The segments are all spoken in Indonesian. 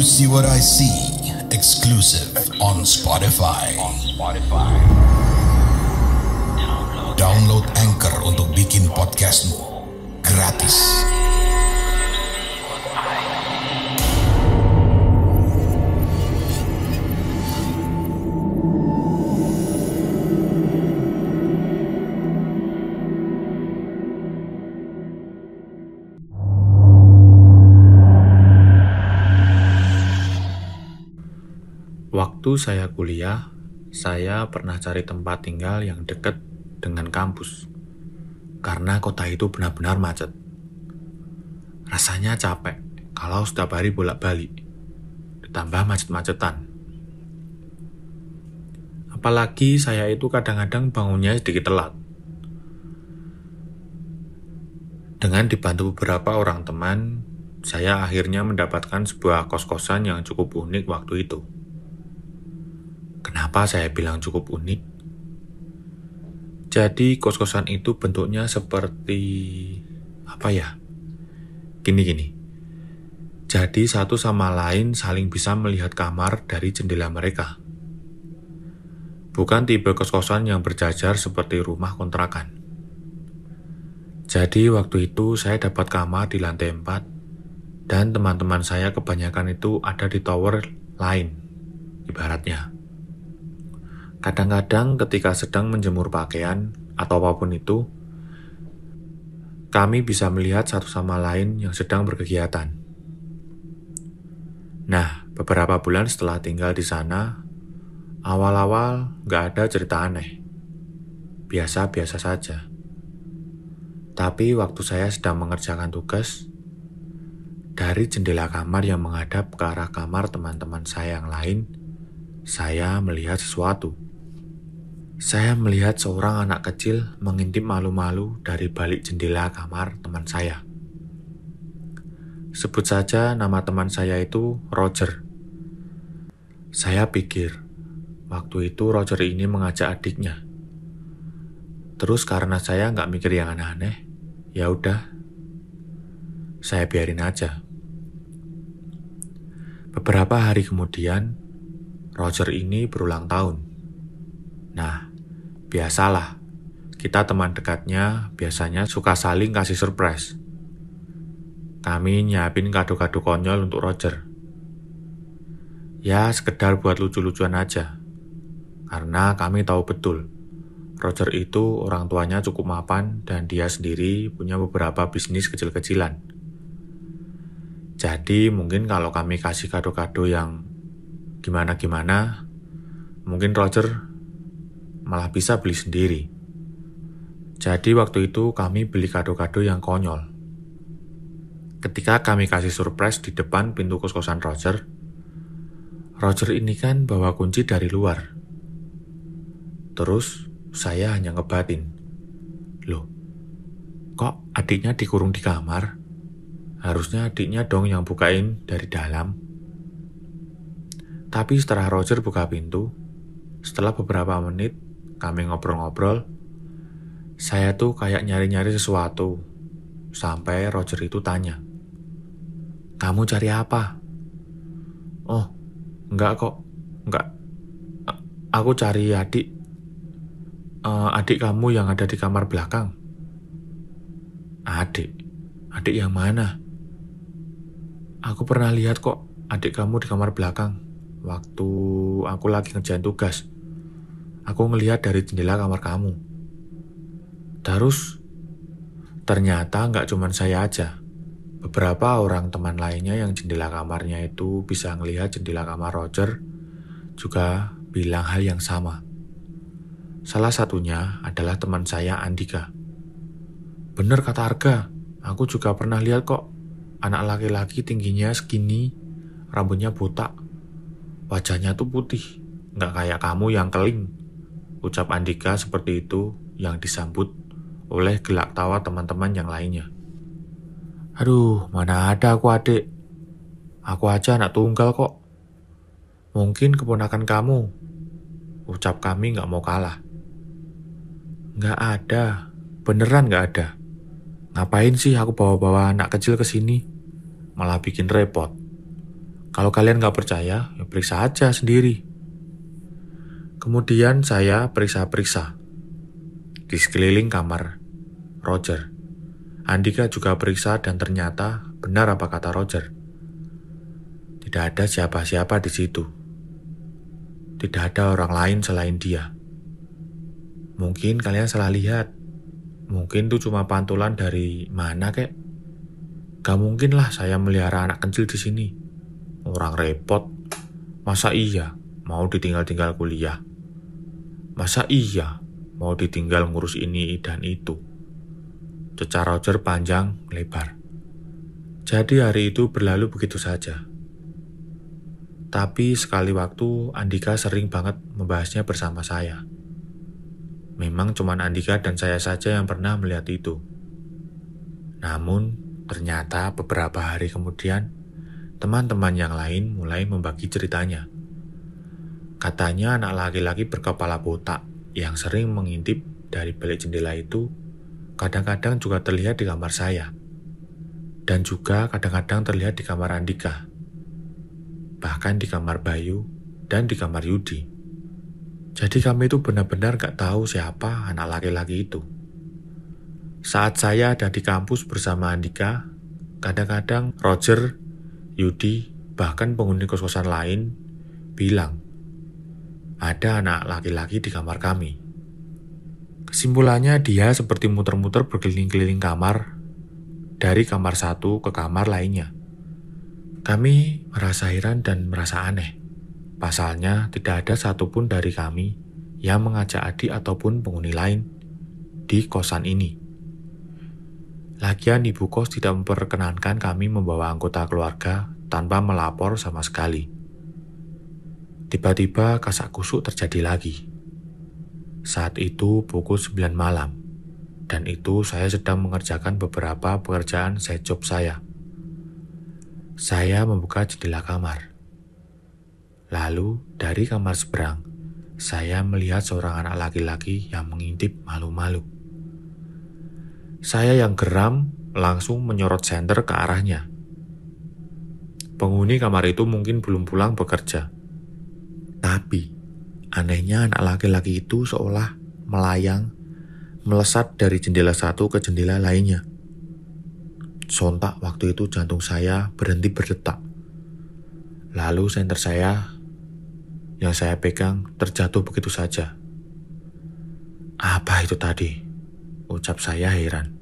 See What I See, exclusive on Spotify. Download Anchor untuk bikin podcastmu gratis. Waktu saya kuliah, saya pernah cari tempat tinggal yang dekat dengan kampus. Karena kota itu benar-benar macet. Rasanya capek kalau setiap hari bolak-balik, ditambah macet-macetan. Apalagi saya itu kadang-kadang bangunnya sedikit telat. Dengan dibantu beberapa orang teman, saya akhirnya mendapatkan sebuah kos-kosan yang cukup unik waktu itu. Kenapa saya bilang cukup unik? Jadi kos-kosan itu bentuknya seperti Gini. Jadi satu sama lain saling bisa melihat kamar dari jendela mereka. Bukan tipe kos-kosan yang berjajar seperti rumah kontrakan. Jadi waktu itu saya dapat kamar di lantai 4 dan teman-teman saya kebanyakan itu ada di tower lain, ibaratnya. Kadang-kadang ketika sedang menjemur pakaian atau apapun itu, kami bisa melihat satu sama lain yang sedang berkegiatan. Nah, beberapa bulan setelah tinggal di sana, awal-awal gak ada cerita aneh. Biasa-biasa saja. Tapi waktu saya sedang mengerjakan tugas, dari jendela kamar yang menghadap ke arah kamar teman-teman saya yang lain, saya melihat sesuatu. Saya melihat seorang anak kecil mengintip malu-malu dari balik jendela kamar teman saya. Sebut saja nama teman saya itu Roger. Saya pikir, waktu itu Roger ini mengajak adiknya. Terus karena saya nggak mikir yang aneh-aneh, ya udah, saya biarin aja. Beberapa hari kemudian, Roger ini berulang tahun. Nah, biasalah, kita teman dekatnya biasanya suka saling kasih surprise. Kami nyiapin kado-kado konyol untuk Roger. Ya, sekedar buat lucu-lucuan aja. Karena kami tahu betul, Roger itu orang tuanya cukup mapan dan dia sendiri punya beberapa bisnis kecil-kecilan. Jadi mungkin kalau kami kasih kado-kado yang gimana-gimana, mungkin Roger malah bisa beli sendiri. Jadi waktu itu kami beli kado-kado yang konyol. Ketika kami kasih surprise di depan pintu kos-kosan Roger ini kan bawa kunci dari luar. Terus saya hanya ngebatin, loh, kok adiknya dikurung di kamar? Harusnya adiknya dong yang bukain dari dalam. Tapi setelah Roger buka pintu, setelah beberapa menit kami ngobrol-ngobrol, saya tuh kayak nyari-nyari sesuatu. Sampai Roger itu tanya, "Kamu cari apa?" "Oh, enggak kok, enggak. Aku cari adik kamu yang ada di kamar belakang." Adik yang mana? Aku pernah lihat kok adik kamu di kamar belakang. Waktu aku lagi ngerjain tugas, aku ngelihat dari jendela kamar kamu. Terus, ternyata nggak cuma saya aja. Beberapa orang teman lainnya yang jendela kamarnya itu bisa ngelihat jendela kamar Roger juga bilang hal yang sama. Salah satunya adalah teman saya Andika. Bener kata Arga, aku juga pernah lihat kok. Anak laki-laki tingginya segini, rambutnya botak. Wajahnya tuh putih, nggak kayak kamu yang keling. Ucap Andika seperti itu yang disambut oleh gelak tawa teman-teman yang lainnya. Aduh, mana ada aku adik. Aku aja anak tunggal kok. Mungkin keponakan kamu. Ucap kami nggak mau kalah. Nggak ada, beneran nggak ada. Ngapain sih aku bawa-bawa anak kecil ke sini? Malah bikin repot. Kalau kalian nggak percaya, ya periksa aja sendiri. Kemudian saya periksa-periksa di sekeliling kamar Roger. Andika juga periksa dan ternyata benar apa kata Roger. Tidak ada siapa-siapa di situ. Tidak ada orang lain selain dia. Mungkin kalian salah lihat. Mungkin itu cuma pantulan dari mana kek? Gak mungkin lah saya melihara anak kecil di sini. Orang repot. Masa iya mau ditinggal-tinggal kuliah? Masa iya mau ditinggal ngurus ini dan itu? Cecar Roger panjang lebar. Jadi hari itu berlalu begitu saja. Tapi sekali waktu Andika sering banget membahasnya bersama saya. Memang cuma Andika dan saya saja yang pernah melihat itu. Namun ternyata beberapa hari kemudian teman-teman yang lain mulai membagi ceritanya. Katanya anak laki-laki berkepala botak yang sering mengintip dari balik jendela itu kadang-kadang juga terlihat di kamar saya. Dan juga kadang-kadang terlihat di kamar Andika. Bahkan di kamar Bayu dan di kamar Yudi. Jadi kami itu benar-benar gak tahu siapa anak laki-laki itu. Saat saya ada di kampus bersama Andika, kadang-kadang Roger, Yudi, bahkan penghuni kos-kosan lain bilang ada anak laki-laki di kamar kami. Kesimpulannya dia seperti muter-muter berkeliling-keliling kamar dari kamar satu ke kamar lainnya. Kami merasa heran dan merasa aneh. Pasalnya tidak ada satupun dari kami yang mengajak adik ataupun penghuni lain di kosan ini. Lagian ibu kos tidak memperkenankan kami membawa anggota keluarga tanpa melapor sama sekali. Tiba-tiba kasak kusuk terjadi lagi. Saat itu pukul 9 malam, dan itu saya sedang mengerjakan beberapa pekerjaan side job saya. Saya membuka jendela kamar. Lalu dari kamar seberang, saya melihat seorang anak laki-laki yang mengintip malu-malu. Saya yang geram langsung menyorot senter ke arahnya. Penghuni kamar itu mungkin belum pulang bekerja. Tapi anehnya anak laki-laki itu seolah melayang, melesat dari jendela satu ke jendela lainnya. Sontak waktu itu jantung saya berhenti berdetak. Lalu senter saya yang saya pegang terjatuh begitu saja. Apa itu tadi? Ucap saya heran.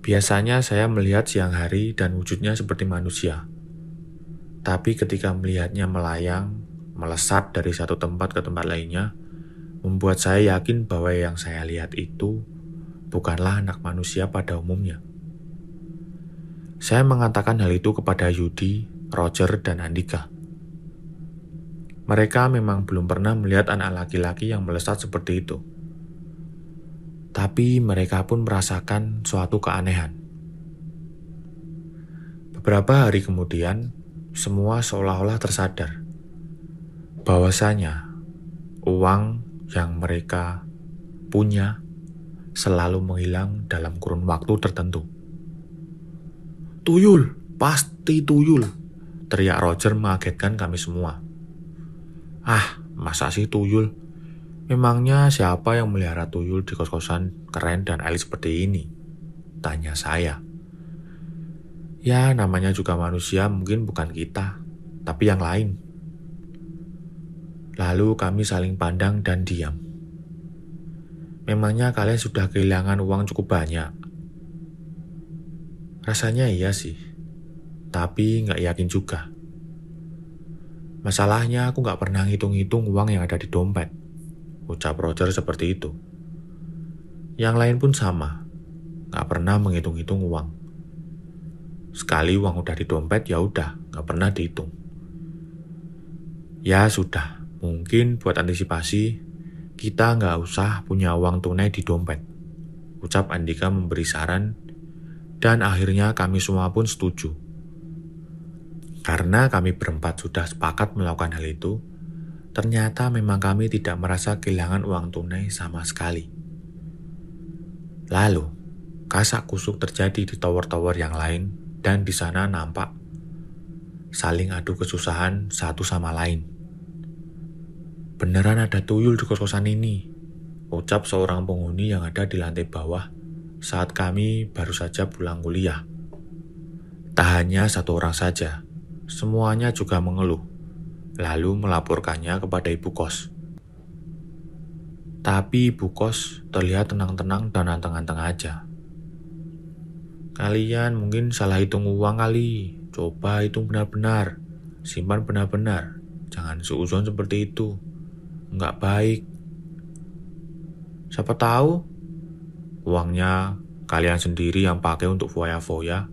Biasanya saya melihat siang hari dan wujudnya seperti manusia. Tapi ketika melihatnya melayang, melesat dari satu tempat ke tempat lainnya, membuat saya yakin bahwa yang saya lihat itu bukanlah anak manusia pada umumnya. Saya mengatakan hal itu kepada Yudi, Roger, dan Andika. Mereka memang belum pernah melihat anak laki-laki yang melesat seperti itu. Tapi mereka pun merasakan suatu keanehan. Beberapa hari kemudian, semua seolah-olah tersadar bahwasanya uang yang mereka punya selalu menghilang dalam kurun waktu tertentu. Tuyul, pasti tuyul, teriak Roger mengagetkan kami semua. Ah, masa sih tuyul? Memangnya siapa yang melihara tuyul di kos-kosan keren dan elit seperti ini? Tanya saya. Ya, namanya juga manusia, mungkin bukan kita, tapi yang lain. Lalu kami saling pandang dan diam. Memangnya kalian sudah kehilangan uang cukup banyak? Rasanya iya sih, tapi nggak yakin juga. Masalahnya aku nggak pernah ngitung-ngitung uang yang ada di dompet, ucap Roger seperti itu. Yang lain pun sama, nggak pernah menghitung-hitung uang. Sekali uang udah di dompet ya udah, nggak pernah dihitung. Ya sudah. Mungkin buat antisipasi, kita nggak usah punya uang tunai di dompet, ucap Andika memberi saran, dan akhirnya kami semua pun setuju. Karena kami berempat sudah sepakat melakukan hal itu, ternyata memang kami tidak merasa kehilangan uang tunai sama sekali. Lalu, kasak kusuk terjadi di tower-tower yang lain, dan di sana nampak saling adu kesusahan satu sama lain. Beneran ada tuyul di kos-kosan ini, ucap seorang penghuni yang ada di lantai bawah saat kami baru saja pulang kuliah. Tak hanya satu orang saja, semuanya juga mengeluh, lalu melaporkannya kepada ibu kos. Tapi ibu kos terlihat tenang-tenang dan anteng-anteng aja. Kalian mungkin salah hitung uang kali, coba hitung benar-benar, simpan benar-benar, jangan suuzon seperti itu, nggak baik. Siapa tahu uangnya kalian sendiri yang pakai untuk foya-foya.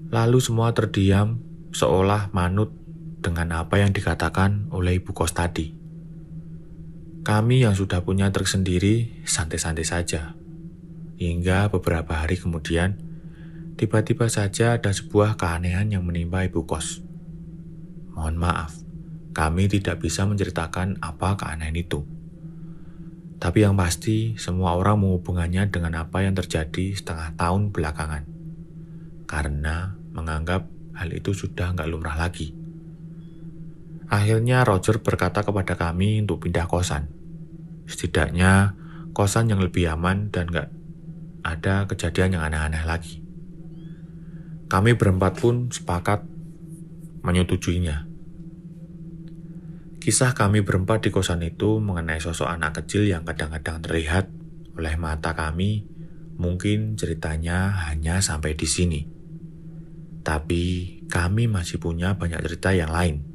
Lalu semua terdiam seolah manut dengan apa yang dikatakan oleh ibu kos tadi. Kami yang sudah punya truk sendiri santai-santai saja. Hingga beberapa hari kemudian, tiba-tiba saja ada sebuah keanehan yang menimpa ibu kos. Mohon maaf, kami tidak bisa menceritakan apa keanehan itu. Tapi yang pasti, semua orang menghubungannya dengan apa yang terjadi setengah tahun belakangan. Karena menganggap hal itu sudah nggak lumrah lagi. Akhirnya Roger berkata kepada kami untuk pindah kosan. Setidaknya kosan yang lebih aman dan nggak ada kejadian yang aneh-aneh lagi. Kami berempat pun sepakat menyetujuinya. Kisah kami berempat di kosan itu mengenai sosok anak kecil yang kadang-kadang terlihat oleh mata kami, mungkin ceritanya hanya sampai di sini. Tapi kami masih punya banyak cerita yang lain.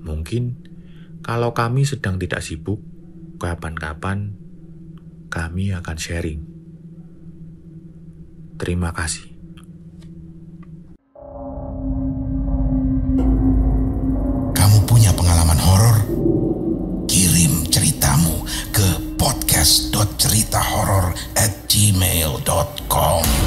Mungkin kalau kami sedang tidak sibuk, kapan-kapan kami akan sharing. Terima kasih. Kamu punya pengalaman horor? Kirim ceritamu ke podcast.ceritahoror@gmail.com.